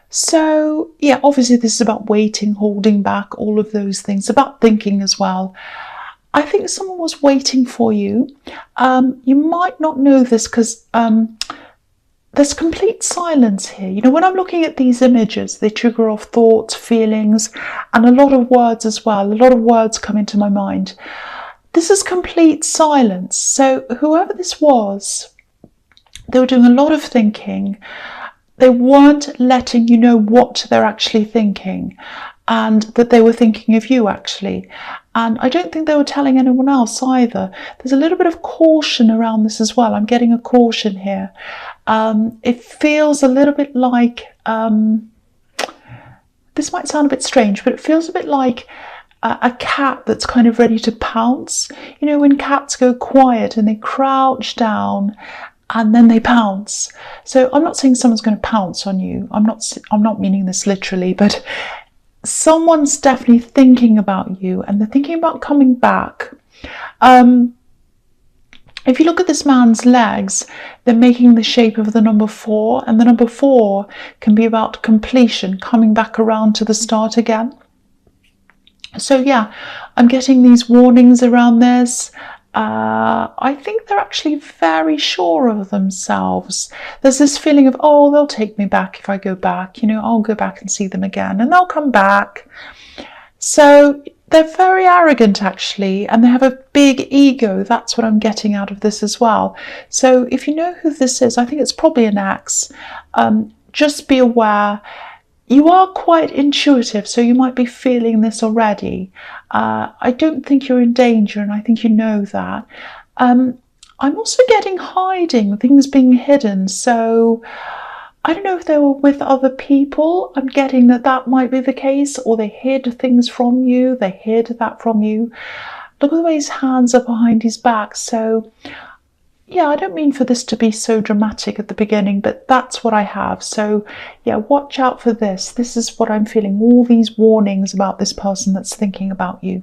So, yeah, obviously this is about waiting, holding back, all of those things, about thinking as well. I think someone was waiting for you. You might not know this because there's complete silence here. You know, when I'm looking at these images, they trigger off thoughts, feelings, and a lot of words as well. A lot of words come into my mind. This is complete silence. So whoever this was, they were doing a lot of thinking. They weren't letting you know what they're actually thinking, and that they were thinking of you actually. And I don't think they were telling anyone else either. There's a little bit of caution around this as well. I'm getting a caution here. It feels a little bit like, this might sound a bit strange, but it feels a bit like a cat that's kind of ready to pounce. You know, when cats go quiet and they crouch down and then they pounce. So I'm not saying someone's going to pounce on you. I'm not meaning this literally, but someone's definitely thinking about you, and they're thinking about coming back. If you look at this man's legs, they're making the shape of the number 4, and the number 4 can be about completion, coming back around to the start again. So yeah, I'm getting these warnings around this. I think they're actually very sure of themselves. There's this feeling of, oh, they'll take me back if I go back. You know, I'll go back and see them again and they'll come back. So they're very arrogant actually, and they have a big ego. That's what I'm getting out of this as well. So if you know who this is, I think it's probably an ex. Just be aware. You are quite intuitive, so you might be feeling this already. I don't think you're in danger, and I think you know that. I'm also getting hiding, things being hidden. So I don't know if they were with other people. I'm getting that might be the case, or they hid things from you. They hid that from you. Look at the way his hands are behind his back. So yeah, I don't mean for this to be so dramatic at the beginning, but that's what I have. So yeah, watch out for this. This is what I'm feeling, all these warnings about this person that's thinking about you.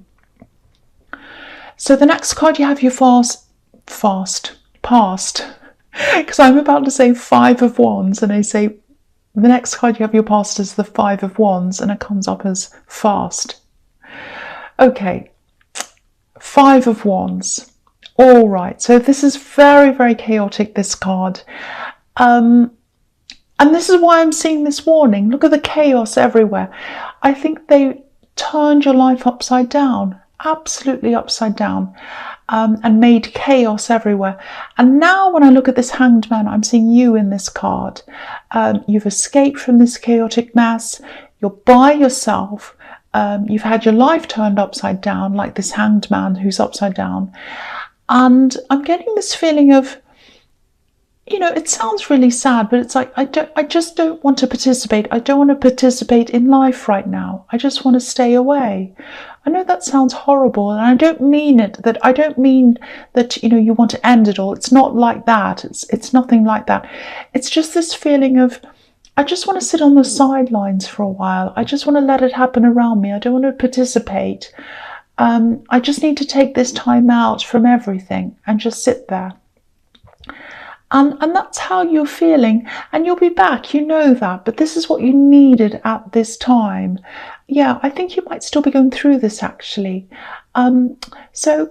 So the next card you have your past, because I'm about to say 5 of Wands, and I say the next card you have your past is the 5 of Wands, and it comes up as fast. Okay, 5 of Wands. All right, so this is very, very chaotic, this card. And this is why I'm seeing this warning. Look at the chaos everywhere. I think they turned your life upside down, absolutely upside down, and made chaos everywhere. And now when I look at this Hanged Man, I'm seeing you in this card. You've escaped from this chaotic mess. You're by yourself. You've had your life turned upside down, like this Hanged Man who's upside down. And I'm getting this feeling of, you know, it sounds really sad, but it's like, I just don't want to participate. I don't want to participate in life right now. I just want to stay away. I know that sounds horrible, and I don't mean that, you know, you want to end it all. It's not like that. It's nothing like that. It's just this feeling of, I just want to sit on the sidelines for a while. I just want to let it happen around me. I don't want to participate. I just need to take this time out from everything and just sit there. And that's how you're feeling, and you'll be back, you know that, but this is what you needed at this time. Yeah, I think you might still be going through this actually. So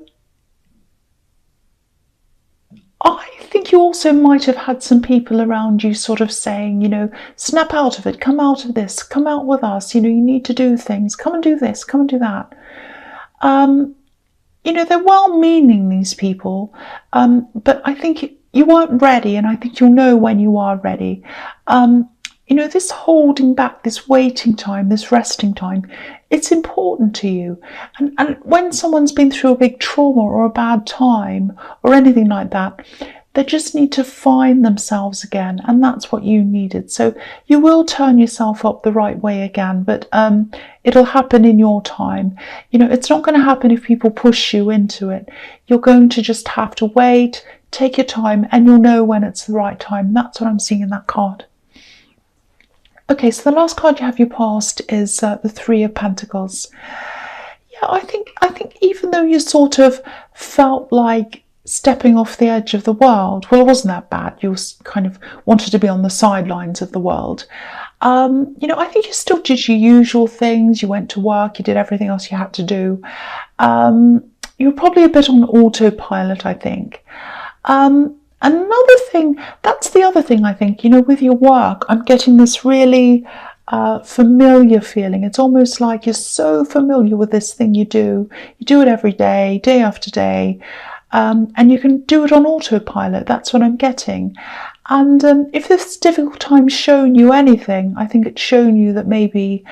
I think you also might have had some people around you sort of saying, you know, snap out of it, come out of this, come out with us, you know, you need to do things, come and do this, come and do that. You know, they're well-meaning, these people, but I think you weren't ready, and I think you'll know when you are ready. You know, this holding back, this waiting time, this resting time, it's important to you. And when someone's been through a big trauma or a bad time or anything like that, they just need to find themselves again, and that's what you needed. So you will turn yourself up the right way again, but it'll happen in your time. You know, it's not going to happen if people push you into it. You're going to just have to wait, take your time, and you'll know when it's the right time. That's what I'm seeing in that card. Okay, so the last card you have your past is the 3 of Pentacles. Yeah, I think even though you sort of felt like stepping off the edge of the world, well, it wasn't that bad. You kind of wanted to be on the sidelines of the world. I think you still did your usual things. You went to work, you did everything else you had to do. You're probably a bit on autopilot, I think. Another thing, that's the other thing, I think, with your work, I'm getting this really familiar feeling. It's almost like you're so familiar with this thing you do. You do it every day, day after day, and you can do it on autopilot. That's what I'm getting. And if this difficult time's shown you anything, I think it's shown you that maybe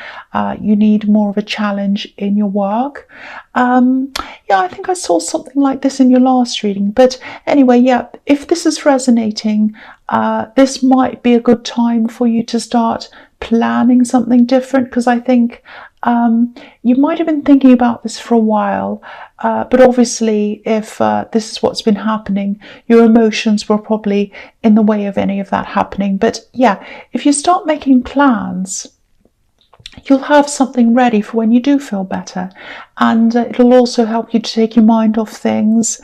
you need more of a challenge in your work. Yeah, I think I saw something like this in your last reading. But anyway, yeah, if this is resonating, this might be a good time for you to start planning something different, because I think you might have been thinking about this for a while, but obviously if this is what's been happening, your emotions were probably in the way of any of that happening. But yeah, if you start making plans, you'll have something ready for when you do feel better, and it'll also help you to take your mind off things.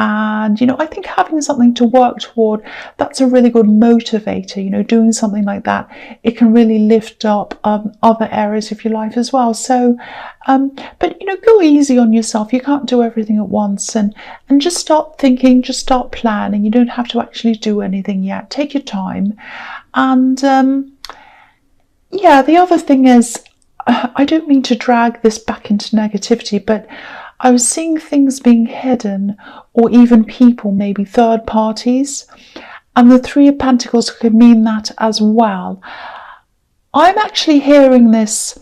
And I think having something to work toward, that's a really good motivator. Doing something like that, it can really lift up other areas of your life as well. So but go easy on yourself. You can't do everything at once, and just start thinking, just start planning. You don't have to actually do anything yet. Take your time. And yeah, the other thing is, I don't mean to drag this back into negativity, but I was seeing things being hidden, or even people, maybe third parties, and the Three of Pentacles could mean that as well. I'm actually hearing this.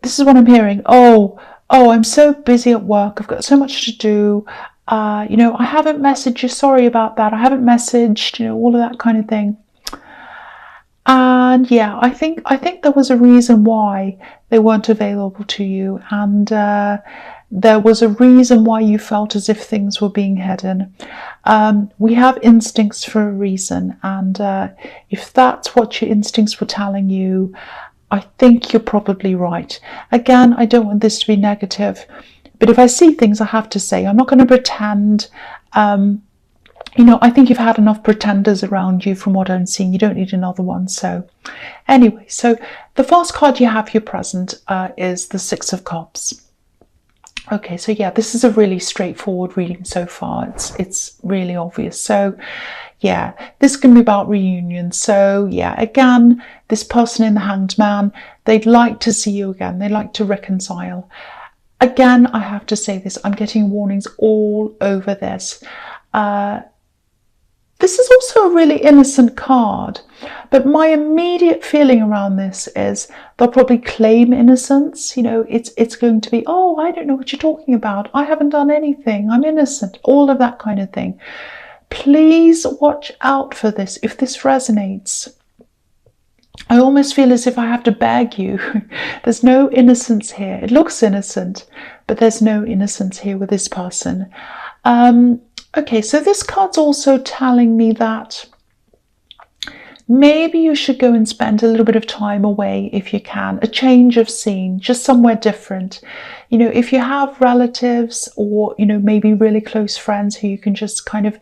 This is what I'm hearing. Oh, I'm so busy at work. I've got so much to do. I haven't messaged you. Sorry about that. I haven't messaged, all of that kind of thing. And yeah, I think there was a reason why they weren't available to you, and there was a reason why you felt as if things were being hidden. We have instincts for a reason, and if that's what your instincts were telling you, I think you're probably right. Again, I don't want this to be negative, but if I see things, I have to say, I'm not going to pretend. I think you've had enough pretenders around you from what I'm seeing. You don't need another one. So anyway, so the first card you have here present is the Six of Cups. Okay, so yeah, this is a really straightforward reading so far. It's really obvious. So yeah, this can be about reunion. So yeah, again, this person in the Hanged Man, they'd like to see you again. They'd like to reconcile. Again, I have to say this, I'm getting warnings all over this. This is also a really innocent card, but my immediate feeling around this is they'll probably claim innocence. It's going to be, oh, I don't know what you're talking about. I haven't done anything. I'm innocent. All of that kind of thing. Please watch out for this. If this resonates, I almost feel as if I have to beg you. There's no innocence here. It looks innocent, but there's no innocence here with this person. Okay, so this card's also telling me that maybe you should go and spend a little bit of time away if you can, a change of scene, just somewhere different. If you have relatives or, maybe really close friends who you can just kind of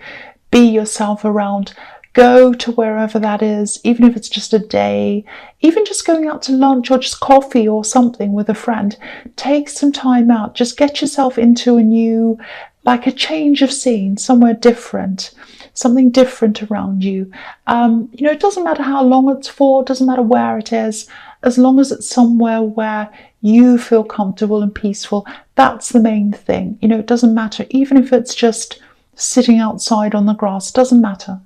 be yourself around, go to wherever that is, even if it's just a day, even just going out to lunch or just coffee or something with a friend. Take some time out, just get yourself into like a change of scene, somewhere different, something different around you. It doesn't matter how long it's for, it doesn't matter where it is, as long as it's somewhere where you feel comfortable and peaceful. That's the main thing. It doesn't matter, even if it's just sitting outside on the grass, doesn't matter.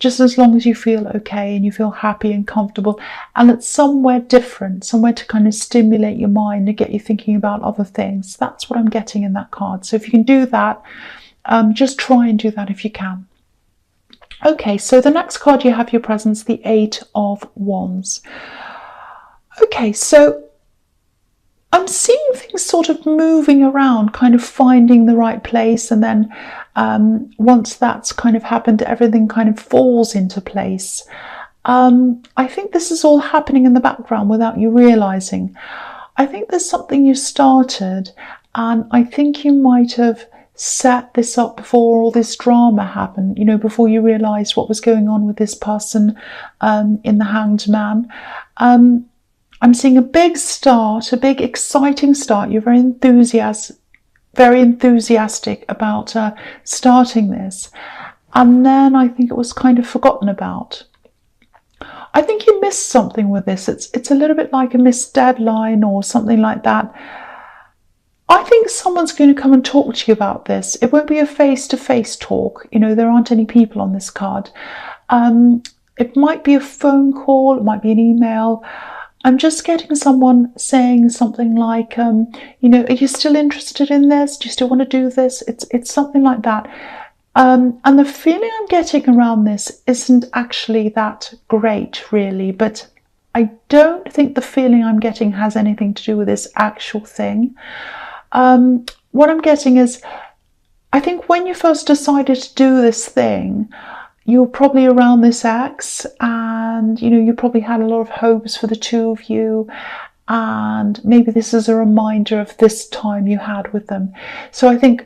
Just as long as you feel okay and you feel happy and comfortable, and it's somewhere different, somewhere to kind of stimulate your mind and get you thinking about other things. That's what I'm getting in that card. So if you can do that, just try and do that if you can. Okay, so the next card you have here present is the Eight of Wands. Okay, so I'm seeing things sort of moving around, kind of finding the right place, and then once that's kind of happened, everything kind of falls into place. I think this is all happening in the background without you realizing. I think there's something you started, and I think you might have set this up before all this drama happened, before you realized what was going on with this person in the Hanged Man. I'm seeing a big start, a big exciting start. You're very enthusiastic about starting this. And then I think it was kind of forgotten about. I think you missed something with this. It's a little bit like a missed deadline or something like that. I think someone's going to come and talk to you about this. It won't be a face-to-face talk. You know, there aren't any people on this card. It might be a phone call. It might be an email. I'm just getting someone saying something like, you know, are you still interested in this? Do you still want to do this? It's something like that. And the feeling I'm getting around this isn't actually that great, really. But I don't think the feeling I'm getting has anything to do with this actual thing. What I'm getting is, I think when you first decided to do this thing, you're probably around this ex, and you know, you probably had a lot of hopes for the two of you, and maybe this is a reminder of this time you had with them. So I think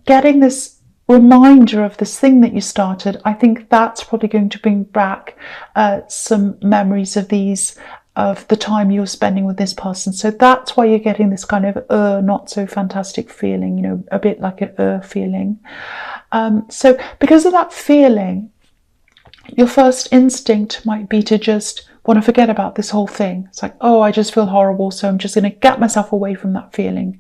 getting this reminder of this thing that you started, I think that's probably going to bring back some memories of the time you were spending with this person. So that's why you're getting this kind of not so fantastic feeling, you know, a bit like an feeling. So because of that feeling, your first instinct might be to just want to forget about this whole thing. It's like, oh, I just feel horrible, so I'm just going to get myself away from that feeling.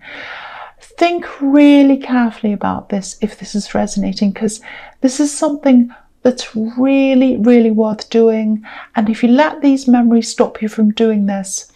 Think really carefully about this if this is resonating, because this is something that's really, really worth doing. And if you let these memories stop you from doing this,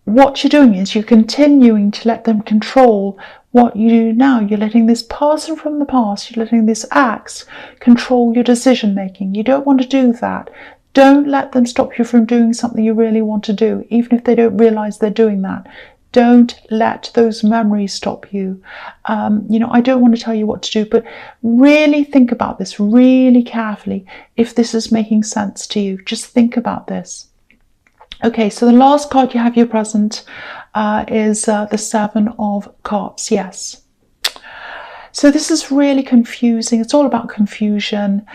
what you're doing is you're continuing to let them control what you do now. You're letting this person from the past, you're letting this ex control your decision making. You don't want to do that. Don't let them stop you from doing something you really want to do, even if they don't realize they're doing that. Don't let those memories stop you. You know, I don't want to tell you what to do, but really think about this really carefully. If this is making sense to you, just think about this. Okay, so the last card you have your present is the Seven of Cups. Yes. So this is really confusing. It's all about confusion.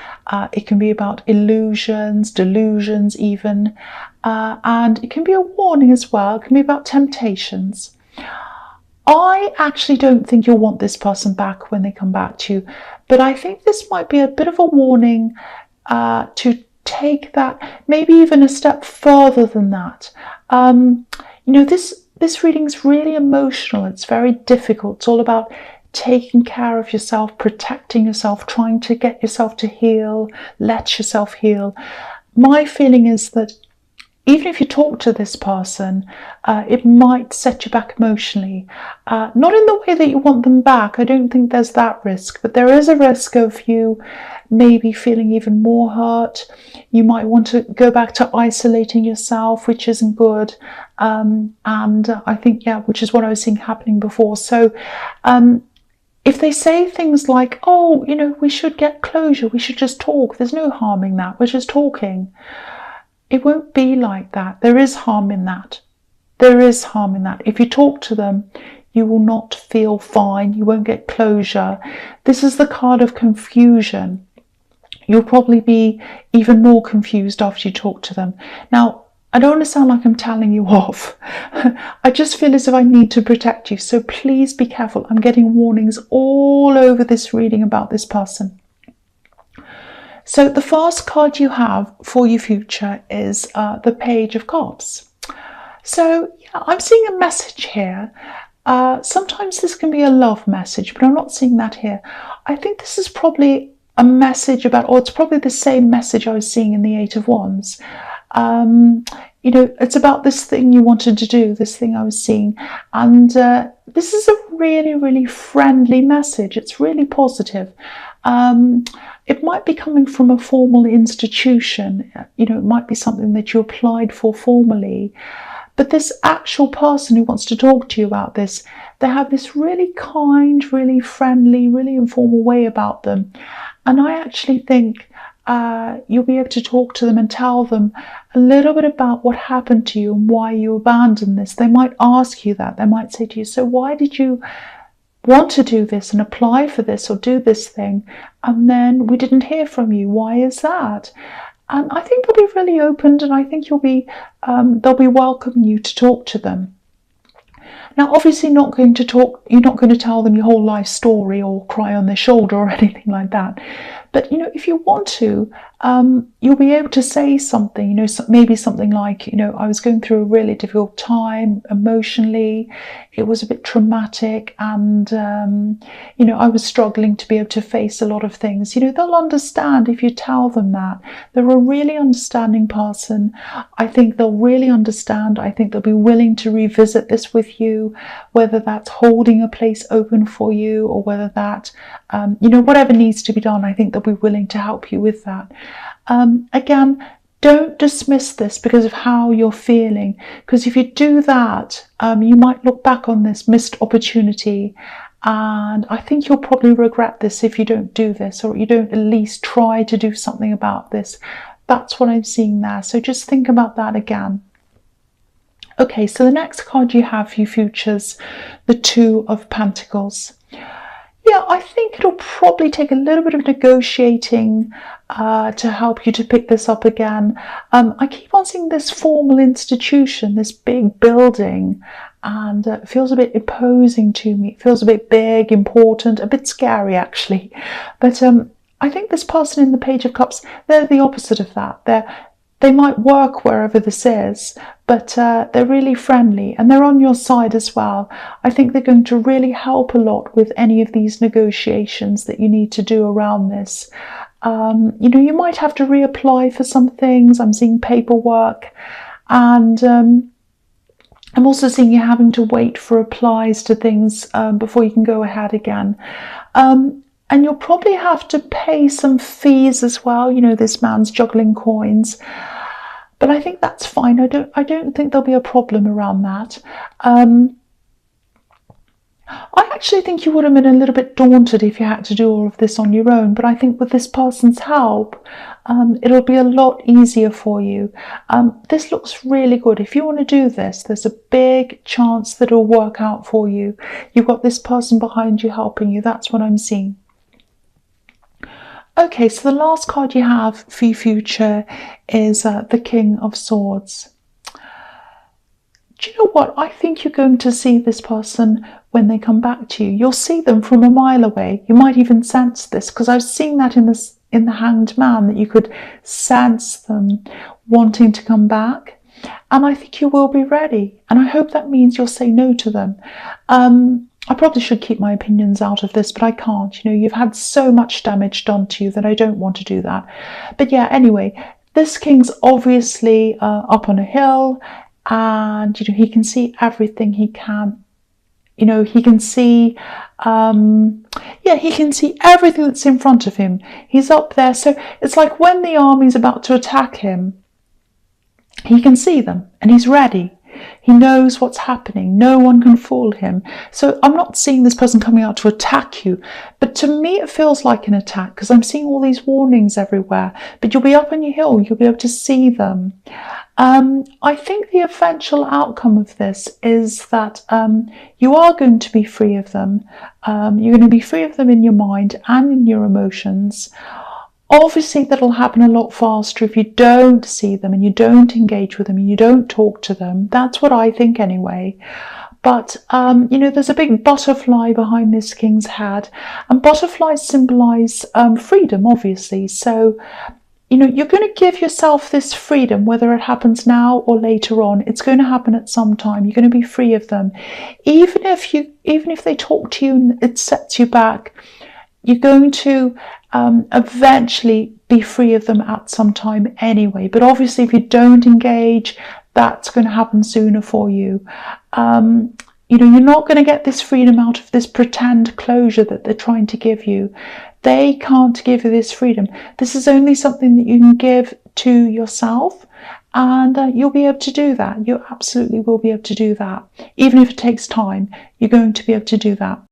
It can be about illusions, delusions even. And it can be a warning as well. It can be about temptations. I actually don't think you'll want this person back when they come back to you. But I think this might be a bit of a warning to take that maybe even a step further than that. You know, this reading is really emotional. It's very difficult. It's all about taking care of yourself, protecting yourself, trying to get yourself to heal, let yourself heal. My feeling is that even if you talk to this person, it might set you back emotionally. Not in the way that you want them back. I don't think there's that risk, but there is a risk of you maybe feeling even more hurt. You might want to go back to isolating yourself, which isn't good. And I think, yeah, which is what I was seeing happening before. So if they say things like, oh, you know, we should get closure, we should just talk, there's no harm in that, we're just talking. It won't be like that. There is harm in that. There is harm in that. If you talk to them, you will not feel fine. You won't get closure. This is the card of confusion. You'll probably be even more confused after you talk to them. Now, I don't want to sound like I'm telling you off. I just feel as if I need to protect you. So please be careful. I'm getting warnings all over this reading about this person. So the first card you have for your future is the Page of Cups. So yeah, I'm seeing a message here. Sometimes this can be a love message, but I'm not seeing that here. I think this is probably a message about, or it's probably the same message I was seeing in the Eight of Wands. You know, it's about this thing you wanted to do, this thing I was seeing. And this is a really, really friendly message. It's really positive. It might be coming from a formal institution. You know, it might be something that you applied for formally. But this actual person who wants to talk to you about this, they have this really kind, really friendly, really informal way about them. And I actually think you'll be able to talk to them and tell them a little bit about what happened to you and why you abandoned this. They might ask you that. They might say to you, so why did you want to do this and apply for this or do this thing, and then we didn't hear from you? Why is that? And I think they'll be really open, and I think they'll be welcoming you to talk to them. Now, obviously, you're not going to tell them your whole life story or cry on their shoulder or anything like that. But, if you want to, you'll be able to say something, maybe something like, I was going through a really difficult time emotionally. It was a bit traumatic, and, I was struggling to be able to face a lot of things. They'll understand if you tell them that. They're a really understanding person. I think they'll really understand. I think they'll be willing to revisit this with you, whether that's holding a place open for you, or whether that, whatever needs to be done. I think they'll be willing to help you with that. Again, don't dismiss this because of how you're feeling, because if you do that, you might look back on this missed opportunity, and I think you'll probably regret this if you don't do this, or you don't at least try to do something about this. That's what I'm seeing there. So just think about that again. Okay, so the next card you have for you futures, the Two of Pentacles. Yeah, I think it'll probably take a little bit of negotiating to help you to pick this up again. I keep on seeing this formal institution, this big building, and it feels a bit imposing to me. It feels a bit big, important, a bit scary actually. But I think this person in the Page of Cups, they're the opposite of that. They might work wherever this is, but they're really friendly and they're on your side as well. I think they're going to really help a lot with any of these negotiations that you need to do around this. You might have to reapply for some things. I'm seeing paperwork, and I'm also seeing you having to wait for replies to things before you can go ahead again. And you'll probably have to pay some fees as well. This man's juggling coins, but I think that's fine. I don't think there'll be a problem around that. I actually think you would have been a little bit daunted if you had to do all of this on your own, but I think with this person's help, it'll be a lot easier for you. This looks really good. If you want to do this, there's a big chance that it'll work out for you. You've got this person behind you helping you. That's what I'm seeing. Okay, so the last card you have for your future is the King of Swords. Do you know what? I think you're going to see this person when they come back to you. You'll see them from a mile away. You might even sense this, because I've seen that in the Hanged Man, that you could sense them wanting to come back. And I think you will be ready. And I hope that means you'll say no to them. I probably should keep my opinions out of this, but I can't. You've had so much damage done to you that I don't want to do that. But yeah, anyway, this king's obviously up on a hill, and he can see everything he can. He can see, he can see everything that's in front of him. He's up there, so it's like when the army's about to attack him, he can see them and he's ready. He knows what's happening. No one can fool him. So I'm not seeing this person coming out to attack you, but to me it feels like an attack, because I'm seeing all these warnings everywhere. But you'll be up on your hill. You'll be able to see them. I think the eventual outcome of this is that you are going to be free of them. You're going to be free of them in your mind and in your emotions. Obviously, that'll happen a lot faster if you don't see them and you don't engage with them and you don't talk to them. That's what I think anyway. But, there's a big butterfly behind this king's head, and butterflies symbolise freedom, obviously. So, you're going to give yourself this freedom, whether it happens now or later on. It's going to happen at some time. You're going to be free of them. Even if they talk to you and it sets you back, you're going to eventually be free of them at some time anyway. But obviously, if you don't engage, that's going to happen sooner for you. You're not going to get this freedom out of this pretend closure that they're trying to give you. They can't give you this freedom. This is only something that you can give to yourself, and you'll be able to do that. You absolutely will be able to do that. Even if it takes time, you're going to be able to do that.